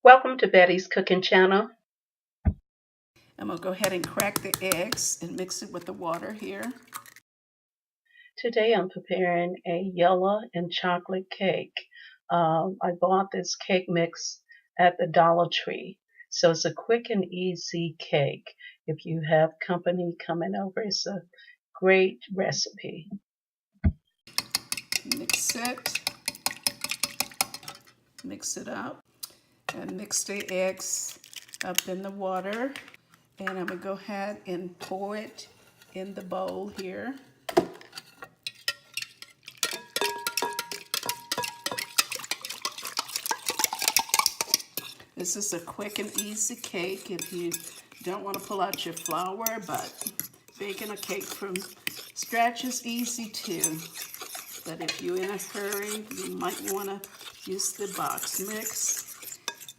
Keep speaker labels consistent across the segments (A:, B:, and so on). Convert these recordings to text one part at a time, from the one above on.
A: Welcome to Betty's Cooking Channel.
B: I'm going to go ahead and crack the eggs and mix it with the water here.
A: Today I'm preparing a yellow and chocolate cake. I bought this cake mix at the Dollar Tree. So it's a quick and easy cake. If you have company coming over, it's a great recipe.
B: Mix it up, and mix the eggs up in the water. And I'm going to go ahead and pour it in the bowl here. This is a quick and easy cake if you don't want to pull out your flour, but baking a cake from scratch is easy too. But if you're in a hurry, you might want to use the box mix.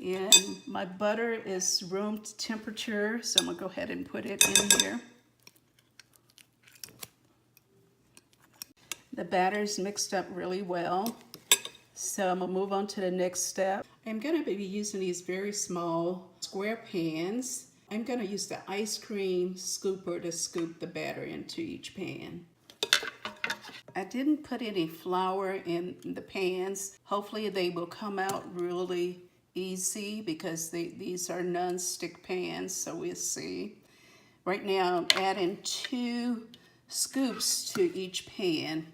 B: And my butter is room temperature, so I'm going to go ahead and put it in here. The batter's mixed up really well. So I'm going to move on to the next step. I'm going to be using these very small square pans. I'm going to use the ice cream scooper to scoop the batter into each pan. I didn't put any flour in the pans. Hopefully they will come out really easy because these are non-stick pans, so we'll see. Right now I'm adding 2 scoops to each pan.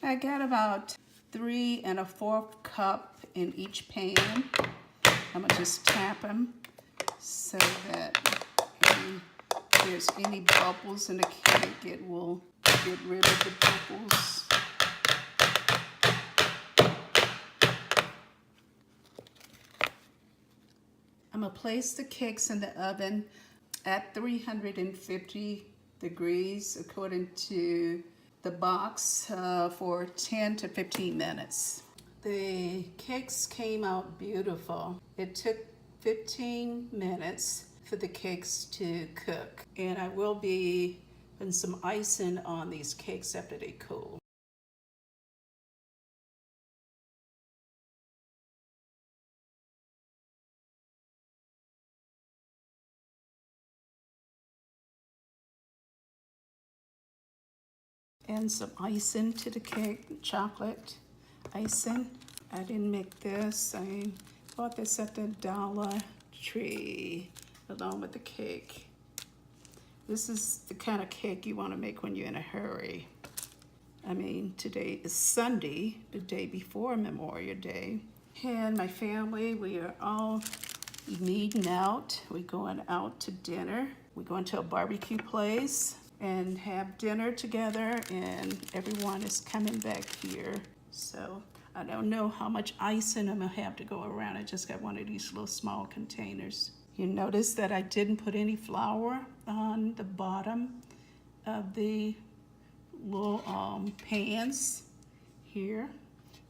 B: I got about 3 1/4 cup in each pan. I'm gonna just tap them so that if there's any bubbles in the cake, it will get rid of the bubbles. I'm gonna place the cakes in the oven at 350 degrees according to the box for 10 to 15 minutes. The cakes came out beautiful. It took 15 minutes for the cakes to cook, and I will be putting some icing on these cakes after they cool. And some icing to the cake, chocolate icing. I didn't make this. I bought this at the Dollar Tree along with the cake. This is the kind of cake you want to make when you're in a hurry. I mean, today is Sunday, the day before Memorial Day. And my family, we are all meeting out. We're going out to dinner. We're going to a barbecue place and have dinner together, and everyone is coming back here. So I don't know how much icing I'm gonna have to go around. I just got one of these little small containers. You notice that I didn't put any flour on the bottom of the little pans here.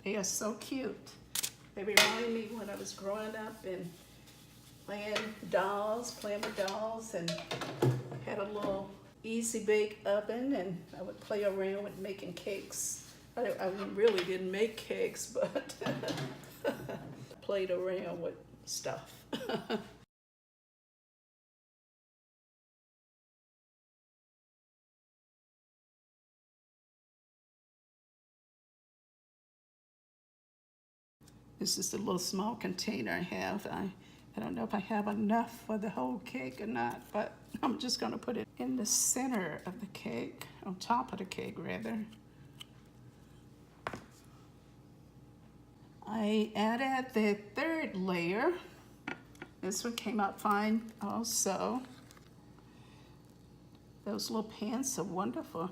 B: They are so cute. They remind me when I was growing up and playing with dolls, and had a little easy bake oven, and I would play around with making cakes. I really didn't make cakes, but played around with stuff. This is the little small container I have. I don't know if I have enough for the whole cake or not, but I'm just gonna put it in the center of the cake, on top of the cake rather. I added the 3rd layer. This one came out fine also. Those little pans are wonderful,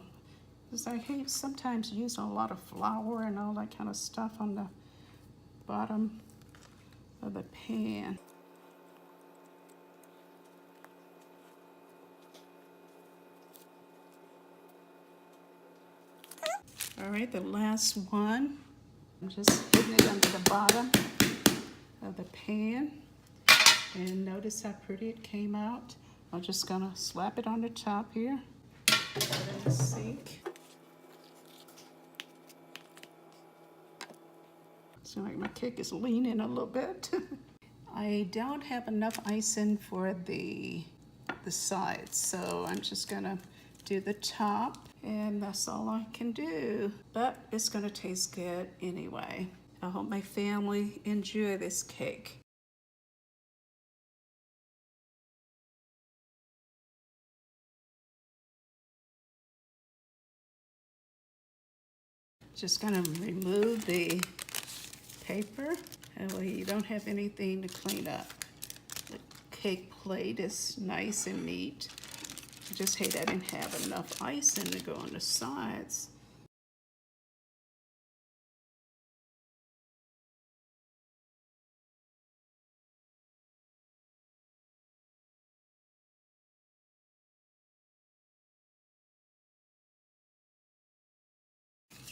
B: because I hate sometimes using a lot of flour and all that kind of stuff on the bottom of the pan. All right, the last one. I'm just putting it under the bottom of the pan. And notice how pretty it came out. I'm just gonna slap it on the top here. Put it in the sink. Seems like my cake is leaning a little bit. I don't have enough icing for the sides, so I'm just gonna do the top, and that's all I can do. But it's gonna taste good anyway. I hope my family enjoy this cake. Just gonna remove the paper. That way you don't have anything to clean up. The cake plate is nice and neat. I just hate I didn't have enough icing to go on the sides.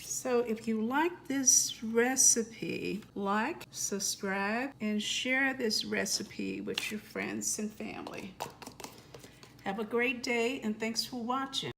B: So if you like this recipe, like, subscribe, and share this recipe with your friends and family. Have a great day, and thanks for watching.